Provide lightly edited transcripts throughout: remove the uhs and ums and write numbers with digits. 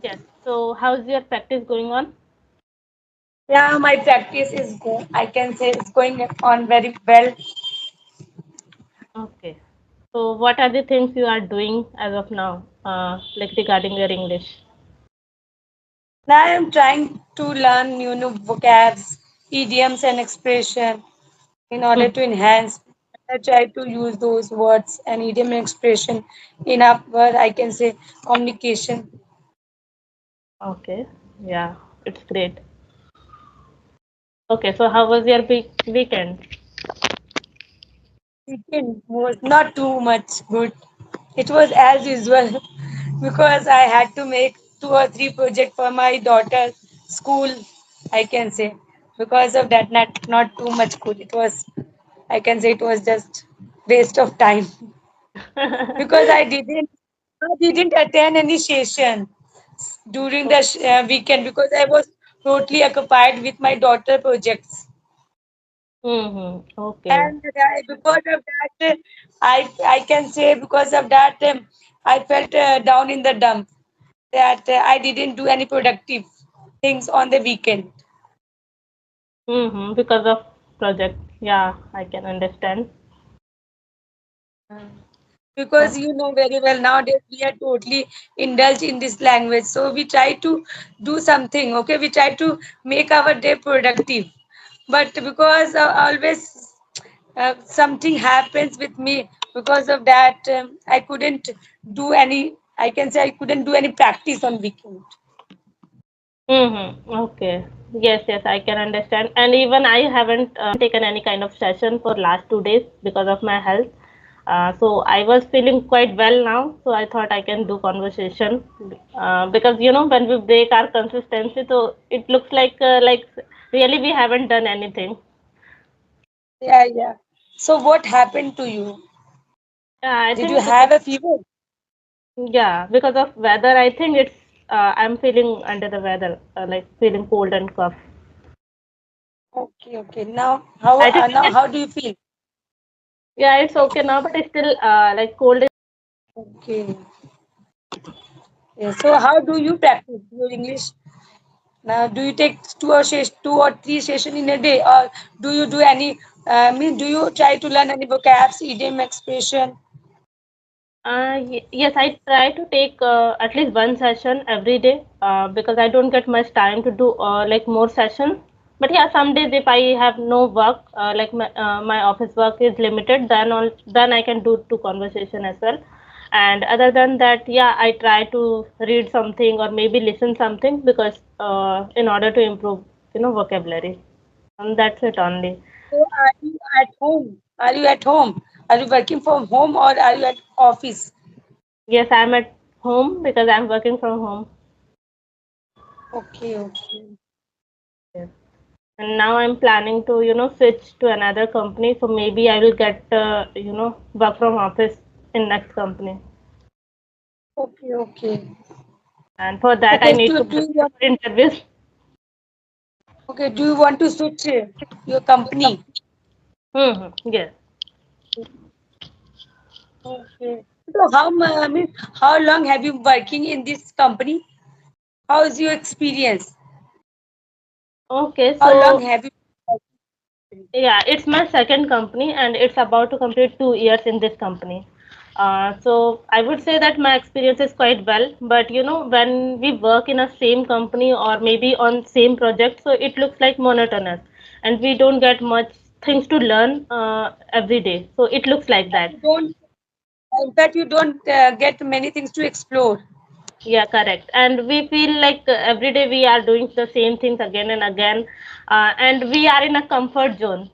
Yes. So how's your practice going on? Yeah, my practice is go. I can say it's going on very well. Okay. So what are the things you are doing as of now, like regarding your English? Now I am trying to learn new vocabs, idioms, and expression in order Hmm. to enhance. I try to use those words and idiom and expression in our, I can say, communication. Okay. Yeah, it's great. Okay. So how was your weekend? Weekend was not too much good. It was as usual because I had to make 2 or 3 projects for my daughter's school. I can say because of that, not too much good. It was, I can say, it was just waste of time because I didn't attend any session during the weekend because I was totally occupied with my daughter projects. Mm-hmm. Okay. And because of that, I can say because of that, I felt down in the dump that I didn't do any productive things on the weekend. Mm-hmm. Because of project. Yeah, I can understand. Because Okay. you know very well nowadays we are totally indulged in this language. So we try to do something, okay? We try to make our day productive. But because always something happens with me, because of that, I couldn't do any, I can say I couldn't do any practice on weekend. Mm-hmm. Okay. Yes, yes, I can understand. And even I haven't taken any kind of session for last 2 days because of my health. So I was feeling quite well now, so I thought I can do conversation because when we break our consistency, so it looks like really we haven't done anything. Yeah, yeah. So what happened to you? Yeah, I Did you think have a fever? yeah, because of weather, I think it's I'm feeling under the weather, like feeling cold and cough. Okay, okay. Now I think how do you feel? yeah, it's okay now, but it's still like cold. Okay. Yeah. So how do you practice your English? Now, do you take 2 or 3 sessions in a day, or do you do any? Mean, do you try to learn any vocabs, idiom, expression? Yes, I try to take at least one session every day because I don't get much time to do like more sessions. But yeah, some days if I have no work, like my office work is limited, then I can do conversation as well. And other than that, yeah, I try to read something or maybe listen something because in order to improve, vocabulary. And that's it only. So, are you at home? Are you at home? Are you working from home or are you at office? Yes, I'm at home because I'm working from home. Okay, okay. Yes. And now I'm planning to switch to another company, so maybe I will get work from office in next company. Okay, okay. And for that I Okay, need to do you prepare want, for interviews. okay, do you want to switch your company? Yes. Okay. So I mean, how long have you working in this company? How is your experience? Okay, How long so have you yeah, it's my second company and it's about to complete 2 years in this company. So I would say that my experience is quite well, but when we work in a same company or maybe on same project, so it looks like monotonous and we don't get much things to learn every day. So it looks like that. you don't in fact you don't get many things to explore. Yeah, correct. And we feel like every day we are doing the same things again and again, and we are in a comfort zone.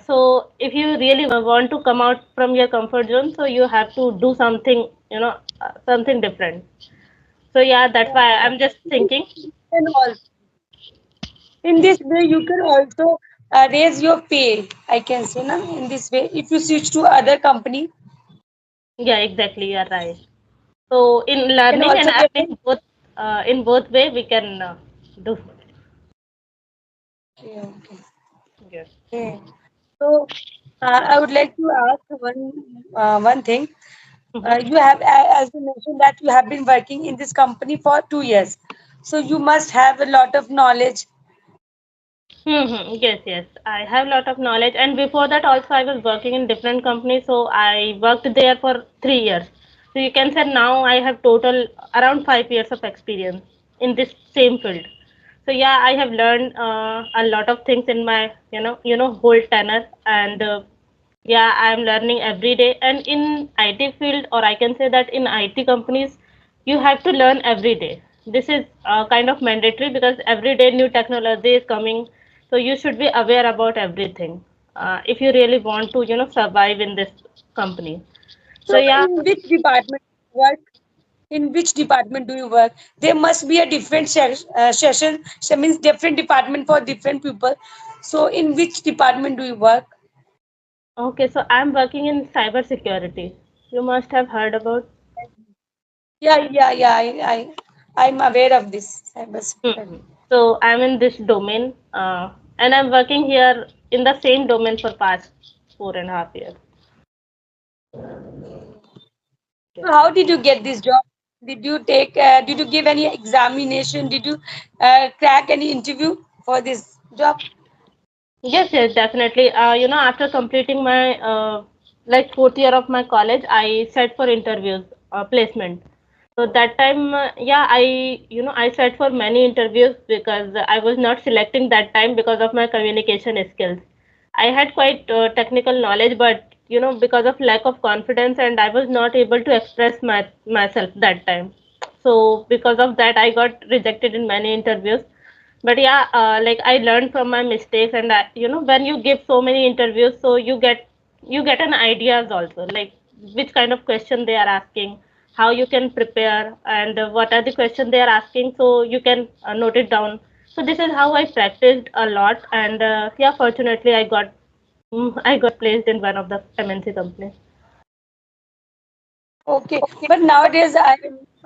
So if you really want to come out from your comfort zone, so you have to do something, something different. So yeah, that's Yeah, why yeah. I'm just thinking. And all in this way you can also raise your pay. I can say na, in this way if you switch to other company, Yeah, exactly. You're right. So in you can learning and also get earning both, in both way, we can do. okay, okay. Yes. Okay. So I would like to ask one thing. You have, as you mentioned, that you have been working in this company for 2 years. So you must have a lot of knowledge. Yes, yes. I have a lot of knowledge, and before that also I was working in different companies. So I worked there for 3 years. So you can say now I have total around 5 years of experience in this same field. So yeah, I have learned a lot of things in my whole tenure, and yeah, I'm learning every day. And in IT field, or I can say that in IT companies, you have to learn every day. This is kind of mandatory because every day new technology is coming, so you should be aware about everything if you really want to survive in this company. So So yeah. in which department do you work? In which department do you work? There must be a different session. Means different department for different people. So in which department do you work? Okay, so I'm working in cyber security. You must have heard about. Yeah. I'm aware of this cybersecurity. Mhm. So I'm in this domain, and I'm working here in the same domain for past 4.5 years. So how did you get this job? Did you take? Did you give any examination? Did you crack any interview for this job? Yes, yes, definitely. After completing my like fourth year of my college, I set for interviews, placement. So that time, yeah, I set for many interviews because I was not selecting that time because of my communication skills. I had quite technical knowledge, but because of lack of confidence, and I was not able to express myself that time. So because of that, I got rejected in many interviews. But yeah, like I learned from my mistakes, and when you give so many interviews, so you get an ideas also, like which kind of question they are asking, how you can prepare, and what are the questions they are asking, so you can note it down. So this is how I practiced a lot, and yeah, fortunately I got placed in one of the MNC companies. Okay, but nowadays,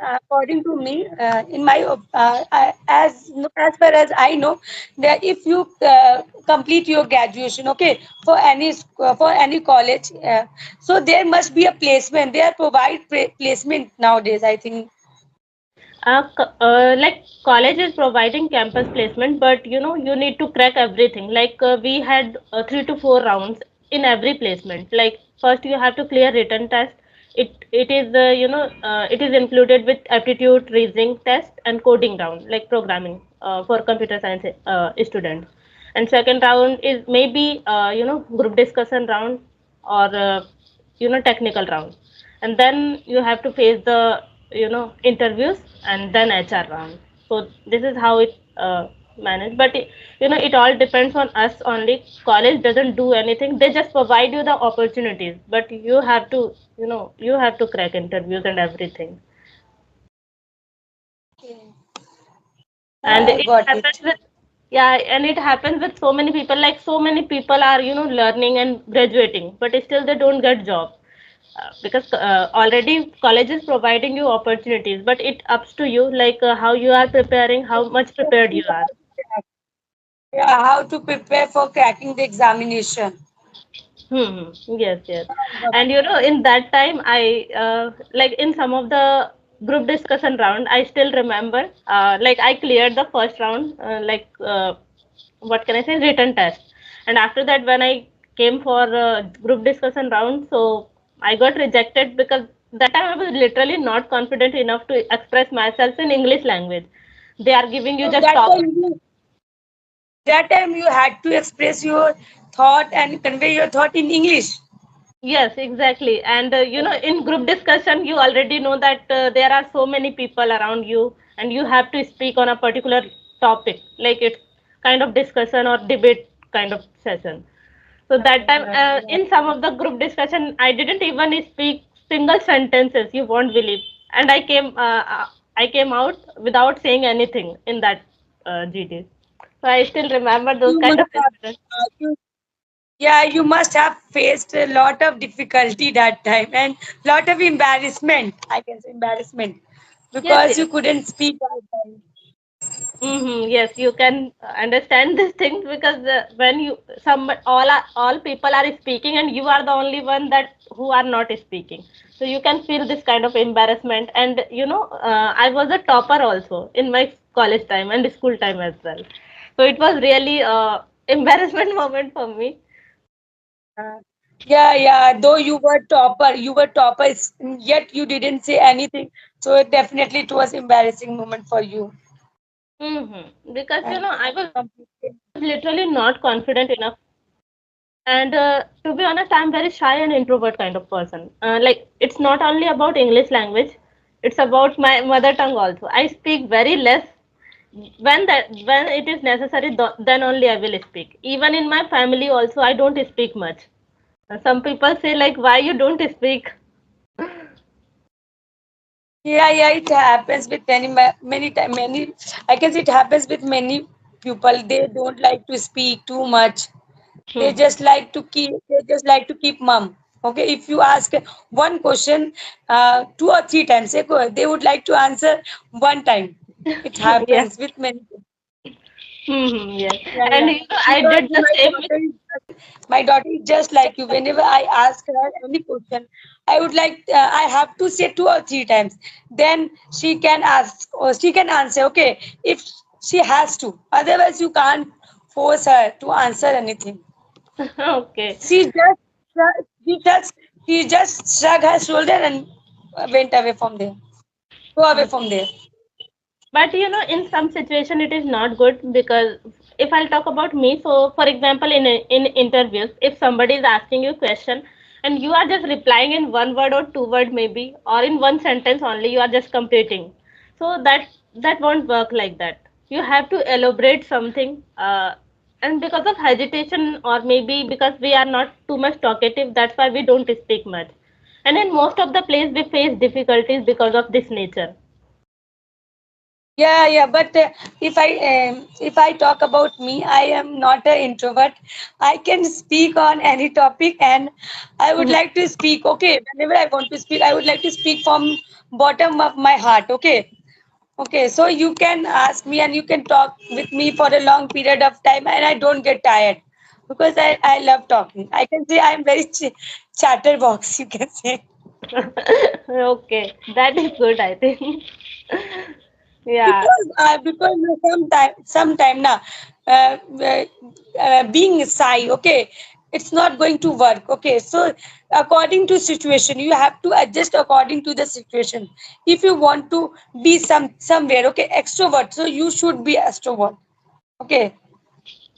according to me, in my as far as I know, that if you complete your graduation, okay, for any college, so there must be a placement. They are provide placement nowadays, I think. Like college is providing campus placement, but you need to crack everything. Like we had 3 to 4 rounds in every placement. Like first you have to clear written test. It is included with aptitude, reasoning test, and coding round, like programming for computer science students. And second round is maybe group discussion round, or technical round. And then you have to face the interviews, and then HR round. So this is how it managed. But it all depends on us only. College doesn't do anything, they just provide you the opportunities, but you have to crack interviews and everything. Okay. And I it got happens it. with, yeah, and it happens with so many people. Like so many people are learning and graduating, but still they don't get job, because already college is providing you opportunities, but it ups to you, like how you are preparing, how much prepared you are. Yeah, how to prepare for cracking the examination. Yes, yes. And in that time, like in some of the group discussion round, I still remember, like I cleared the first round, what can I say, written test. And after that, when I came for group discussion round, so I got rejected because that time I was literally not confident enough to express myself in English language. They are giving you So just topics. that time you had to express your thought and convey your thought in English. Yes, exactly. And in group discussion, you already know that there are so many people around you, and you have to speak on a particular topic. Like it's kind of discussion or debate kind of session. So that time, in some of the group discussion, I didn't even speak single sentences. You won't believe. And I came out without saying anything in that GD. So I still remember those You kind must of have, incidents. yeah, you must have faced a lot of difficulty that time and lot of embarrassment. I can say embarrassment Yes, because yes. you couldn't speak that time. Yes, you can understand these things because when you some all people are speaking and you are the only one that who are not speaking, so you can feel this kind of embarrassment. And I was a topper also in my college time and school time as well, so it was really embarrassment moment for me. Uh, yeah, yeah. Though you were topper, yet you didn't say anything. So definitely it was embarrassing moment for you. Because I I was completely. literally not confident enough. And to be honest, I'm very shy and introvert kind of person. Like it's not only about English language, it's about my mother tongue also. I speak very less. When it is necessary, then only I will speak. Even in my family also, I don't speak much. Some people say like, why you don't speak? Yeah, yeah. It happens with many time many. I can see it happens with many people. They don't like to speak too much. They just like to keep mum. Okay, if you ask one question 2 or 3 times, they would like to answer one time. It Yeah. happens with many people. Yes. Yeah, And yeah. I Because did the same with. my daughter is just like you. Whenever I ask her any question, I have to say 2 or 3 times. Then she can ask or she can answer. Okay, if she has to. Otherwise, you can't force her to answer anything. Okay. She just she just she just shrugged her shoulder and went away from there. Go away Okay. from there. But in some situation it is not good because if I'll talk about me, so for example, in interviews, if somebody is asking you question and you are just replying in one word or two word maybe, or in one sentence only, you are just completing. So that won't work like that. You have to elaborate something. And because of hesitation or maybe because we are not too much talkative, that's why we don't speak much. And in most of the place we face difficulties because of this nature. Yeah, yeah. But if I talk about me, I am not an introvert. I can speak on any topic, and I would like to speak. Okay, whenever I want to speak, I would like to speak from bottom of my heart. Okay, okay. So you can ask me, and you can talk with me for a long period of time, and I don't get tired because I love talking. I can say I am very chatterbox. You can say. Okay, that is good, I think. Yeah. Because sometime now uh, uh, being shy, okay, it's not going to work. Okay, so according to situation you have to adjust according to the situation. If you want to be somewhere, okay, extrovert, so you should be extrovert. Okay,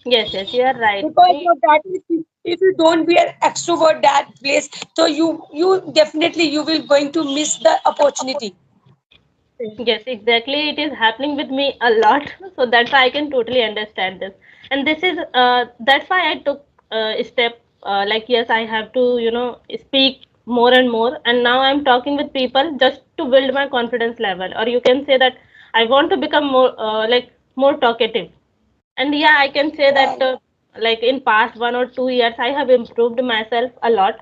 Yes, yes, you are right. because of that, if you don't be an extrovert that place, so you definitely you will going to miss the opportunity. Yes, exactly. It is happening with me a lot, so that's why I can totally understand this. And this is that's why I took a step. Like yes, I have to speak more and more. And now I'm talking with people just to build my confidence level. Or you can say that I want to become more like more talkative. And yeah, I can say Yeah. that like in past 1 or 2 years, I have improved myself a lot.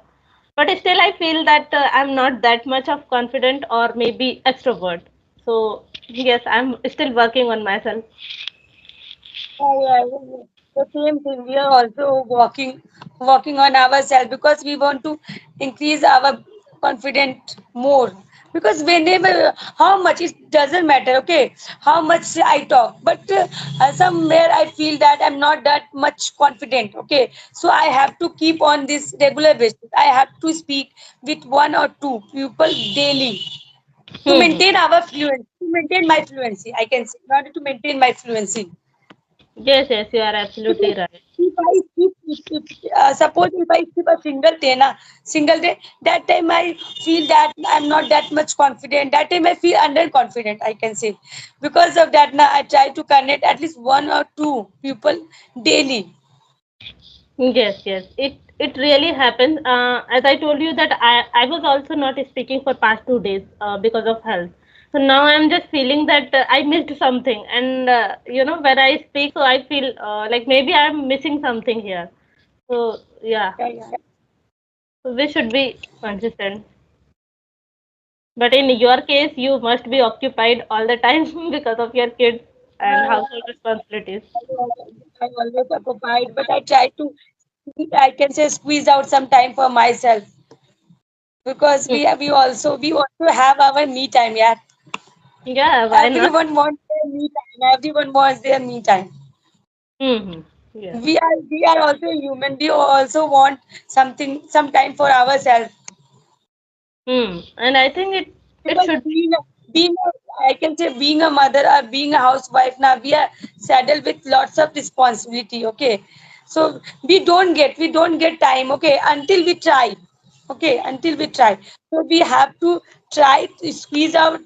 But still, I feel that I'm not that much of confident or maybe extrovert. So yes, I'm still working on myself. Yeah, yeah, yeah, yeah. The same thing. We are also working on ourselves because we want to increase our confidence more. Because whenever, how much it doesn't matter, okay, how much I talk, but somewhere I feel that I'm not that much confident, okay. So I have to keep on this regular basis. I have to speak with 1 or 2 people daily to Hmm. maintain our fluency, to maintain my fluency. I can say, in order to maintain my fluency. Yes, yes, you are Because absolutely right. if I skip, suppose if I skip a single day, that time I feel that I'm not that much confident. That time I feel underconfident, I can say. Because of that, now I try to connect at least 1 or 2 people daily. Yes, yes. It really happens. As I told you that I was also not speaking for past 2 days because of health. So now I'm just feeling that I missed something, and when I speak, so I feel like maybe I'm missing something here. So yeah, Yeah, yeah. so we should be consistent. But in your case, you must be occupied all the time because of your kids. and household responsibilities. I'm always occupied, but I try to, I can say, squeeze out some time for myself because Hmm. we also have our me time. Yeah, Yeah, why not? everyone wants their me time. Everyone wants their me time. Hmm. Yeah. We are also human. We also want some time for ourselves. And I think it Because should be. I can say being a mother or being a housewife now, we are saddled with lots of responsibility. Okay, so we don't get time. Okay, until we try. Okay, until we try. So we have to try to squeeze out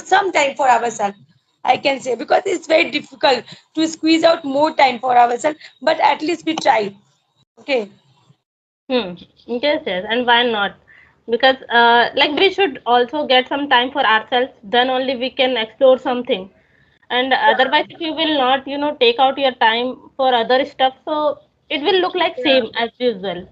some time for ourselves. I can say because it's very difficult to squeeze out more time for ourselves, but at least we try. Okay. Hmm. Yes, yes, and why not? Because like we should also get some time for ourselves. Then only we can explore something. And otherwise, if you will not, take out your time for other stuff, so it will look like Yeah. same as usual.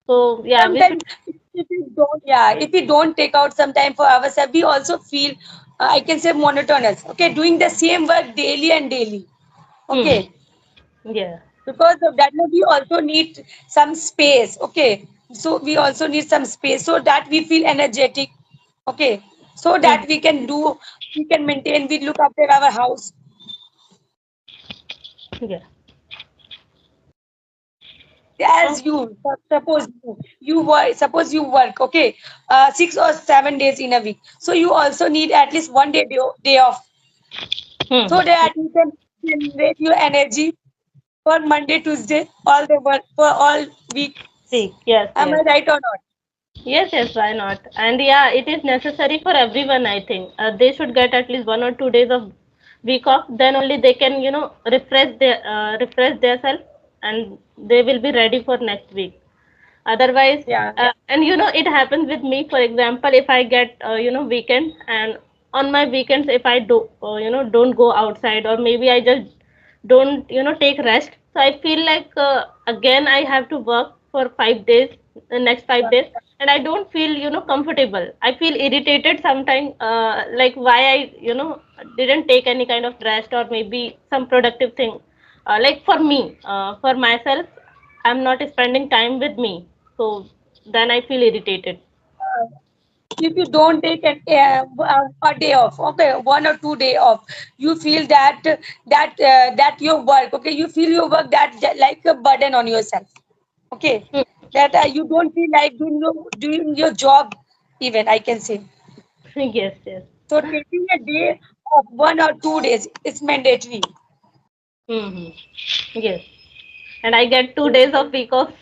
So yeah, we should. Sometimes if we don't take out some time for ourselves, we also feel I can say monotonous. Okay, doing the same work daily and daily. Hmm. Okay, Yeah. because of that we also need some space. Okay, so we also need some space so that we feel energetic. Okay, so Hmm. that we can maintain, we look after our house. Yeah. As Okay. suppose you work, okay, 6 or 7 days in a week, so you also need at least one day off Hmm. so that you can generate your energy for Monday, Tuesday, all the work for all week. See. Yes. Am I Yes. right or not? Yes, yes, why not? And yeah, it is necessary for everyone, I think. They should get at least 1 or 2 days of week off. Then only they can, refresh themselves, and they will be ready for next week. Otherwise, Yeah. and it happens with me. For example, if I get, weekend, and on my weekends, if I don't go outside, or maybe I just don't, take rest. So I feel like again I have to work for 5 days, the next 5 days, and I don't feel, comfortable. I feel irritated sometimes, like why I, didn't take any kind of rest or maybe some productive thing. Like for me, for myself, I'm not spending time with me. So then I feel irritated. If you don't take a day off, okay, 1 or 2 day off, you feel that your work, okay, you feel your work that like a burden on yourself. Okay, Hmm. that you don't feel like doing your job even, I can say. Yes, yes. So taking a day of 1 or 2 days is mandatory. Hmm. Yes. And I get 2 days of week off.